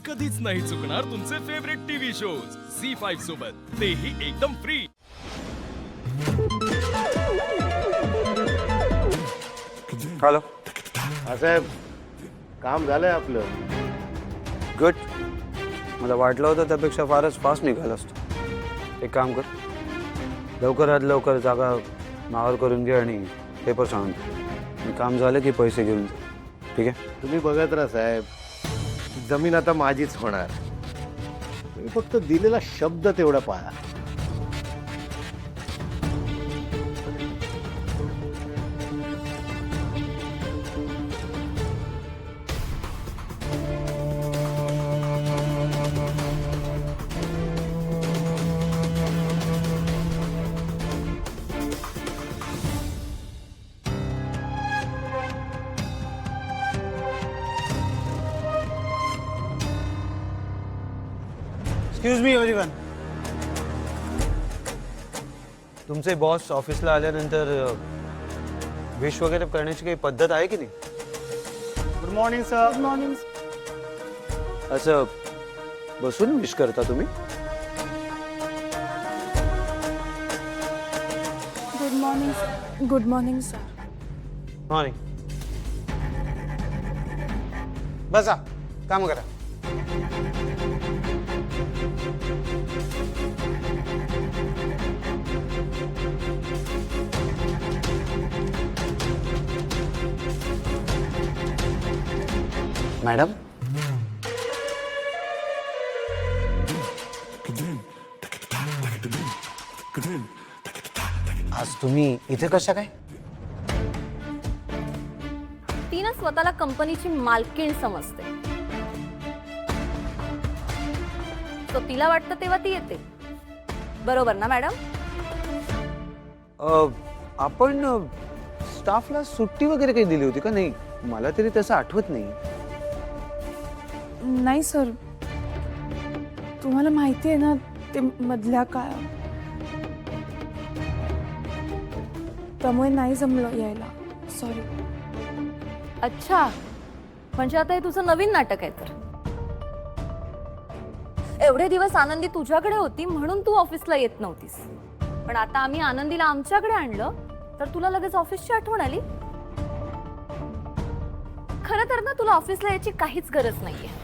कधीच नाही चुकणार तुमचे फेवरेट टीव्ही शोज झी5 सोबत, तेही एकदम फ्री। हॅलो साहेब, काम झालंय आपलं। गुड। मला वाटलं होतं त्यापेक्षा फारच फास्ट निघाला असतो। एक काम कर, लवकरात लवकर जागा नावावर करून घे आणि पेपर सांगून दे। मी काम झालं की पैसे घेऊन जा, ठीक आहे? तुम्ही बघत राहा साहेब, जमीन आता माझीच होणार। तुम्ही फक्त दिलेला शब्द तेवढा पाळा। एक्सक्यूज मी एव्हरीवन, तुमचे बॉस ऑफिसला आल्यानंतर विश वगैरे करण्याची काही पद्धत आहे की नाही? Good morning sir. Good morning. असं बसून विश करता तुम्ही? Good morning. Good morning sir. Morning. बसा, काम करा। मॅडम, आज तुम्ही इथे कशा काय? ती ना स्वतःला कंपनीची मालकीण समजते, तो तिला वाटतं तेव्हा ती येते, बरोबर ना मॅडम? आपण स्टाफला सुट्टी वगैरे काही दिली होती का? नाही, मला तरी तसं आठवत नाही। नाही सर, तुम्हाला माहिती आहे ना ते मधल्या काळ, त्यामुळे नाही जमलं यायला, सॉरी। अच्छा, म्हणजे आता हे तुझं नवीन नाटक आहे तर? एवढे दिवस आनंदी तुझ्याकडे होती म्हणून तू ऑफिसला येत नव्हतीस, पण आता आम्ही आनंदीला आमच्याकडे आणलं तर तुला लगेच ऑफिसची आठवण आली? खरं तर ना तुला ऑफिसला यायची काहीच गरज नाहीये।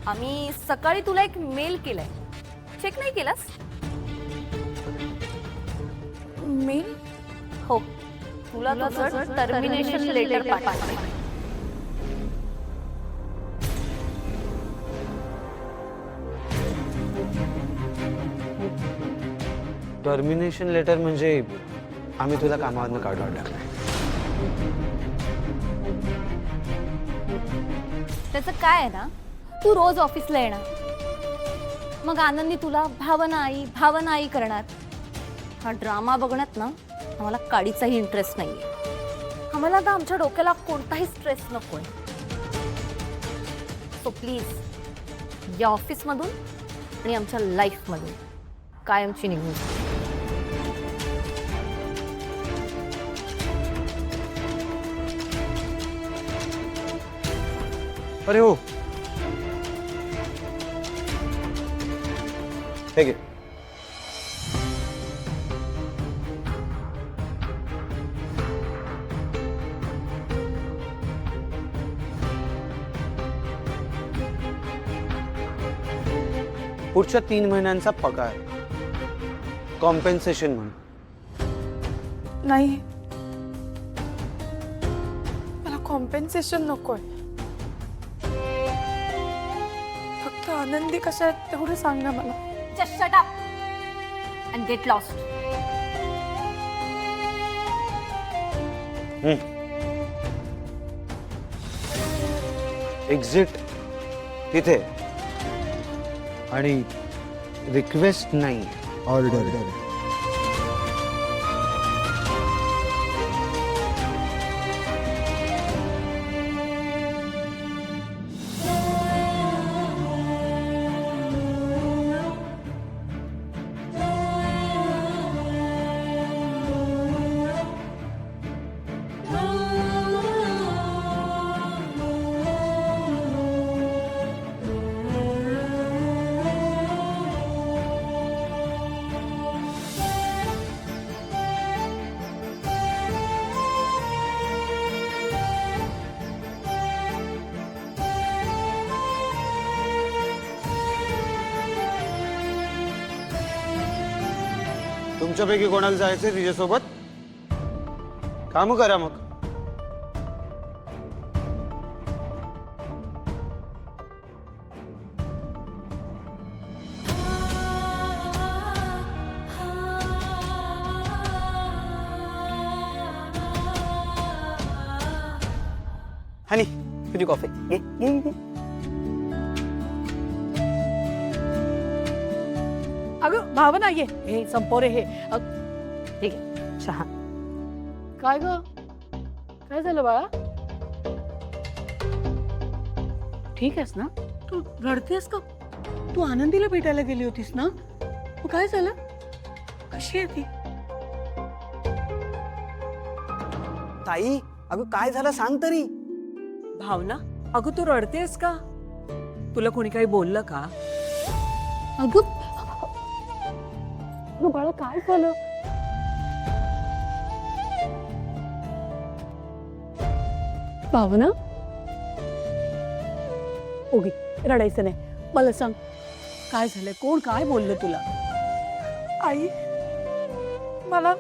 आम्ही सकाळी तुला एक मेल केलाय, चेक नाही केलास? मेल? हो, तुला तुझं टर्मिनेशन लेटर पाठवलंय। टर्मिनेशन लेटर म्हणजे आम्ही तुला कामावरनं काढून टाकलंय। त्याचं काय आहे ना, तू रोज ऑफिसला येणार, मग आनंदी तुला भावना आई करणार। हा ड्रामा बघण्यात ना आम्हाला काडीचाही इंटरेस्ट नाहीये। आम्हाला ना आमच्या डोक्याला कोणताही स्ट्रेस नकोय। सो प्लीज या ऑफिसमधून आणि आमच्या लाईफमधून कायमची निघून जा। अरे हो, हे घे। पुढच्या 3 महिन्यांचा पगार कॉम्पेन्सेशन म्हणून। नाही, मला कॉम्पेन्सेशन नकोय, फक्त आनंदी कशा आहेत तेवढं सांगा मला। Just shut up and get lost. Exit तिथे आणि रिक्वेस्ट नाही, ऑर्डर। तुमच्यापैकी कोणाला जायचंय तिच्यासोबत? काम करा मग. हनी तुझी कॉफी घे घे घे. अगं भावना ये हे संपोरे हे ठीक आहे चहा. काय ग काय झालं बाळा? ठीक आहेस ना? तू रडतेस का? तू आनंदीला भेटायला गेली होतीस ना? मग काय झालं? कशी आहे ती? ताई अगं काय झालं सांग तरी. भावना अगं तू रडतेस का? तुला कोणी काही बोललं का? अगं बाळा काय झालं? भावना ओगी रडायचं नाही. मला सांग काय झालंय? कोण काय बोललं तुला? आई, मला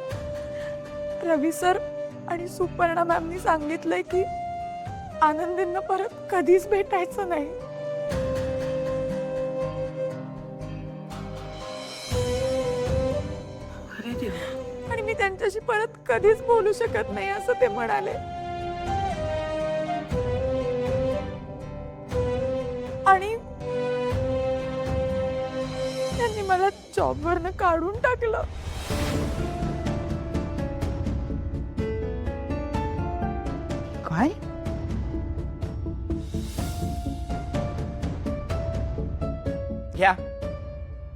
रवी सर आणि सुपर्णा मॅमनी सांगितलंय की आनंदींना परत कधीच भेटायचं नाही. अरे देवा. आणि मी त्यांच्याशी परत कधीच बोलू शकत नाही असं ते म्हणाले. आणि त्यांनी मला जॉबवरनं काढून टाकलं. काय? घ्या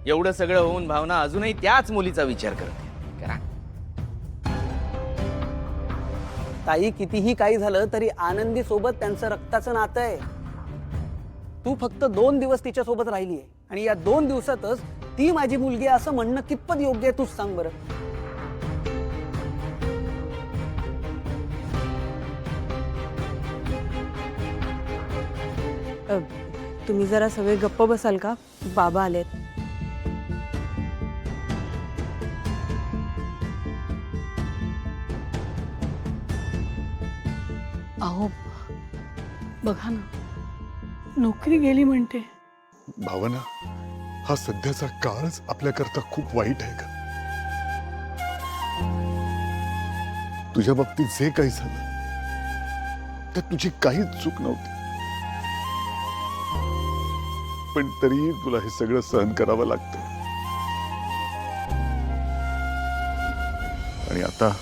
एवढं सगळं होऊन भावना अजूनही त्याच मुलीचा विचार करते. करा. ताई कितीही काही झालं तरी आनंदी सोबत त्यांचं रक्ताचं नातं आहे. तू फक्त 2 दिवस तिच्या सोबत राहिली आहे आणि या 2 दिवसातच ती माझी मुलगी आहे असं म्हणणं कितपत योग्य आहे तूच सांग बरं. तुम्ही जरा सगळे गप्प बसाल का? बाबा आलेत. अहो बघा ना नोकरी गेली म्हणते. भावना हा सध्याचा काळच आपल्याकरता खूप वाईट आहे का? तुझ्या बाबतीत जे काही झालं त्यात तुझी काहीच चूक नव्हती, पण तरीही तुला हे सगळं सहन करावं लागतं. आणि आता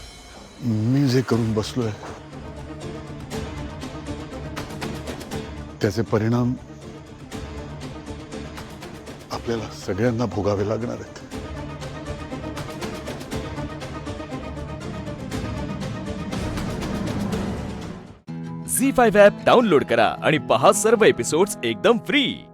मी जे करून बसलोय त्याचे परिणाम आपल्याला सगळ्यांना भोगावे लागणार आहेत. झी 5 ॲप डाउनलोड करा आणि पहा सर्व एपिसोड्स एकदम फ्री.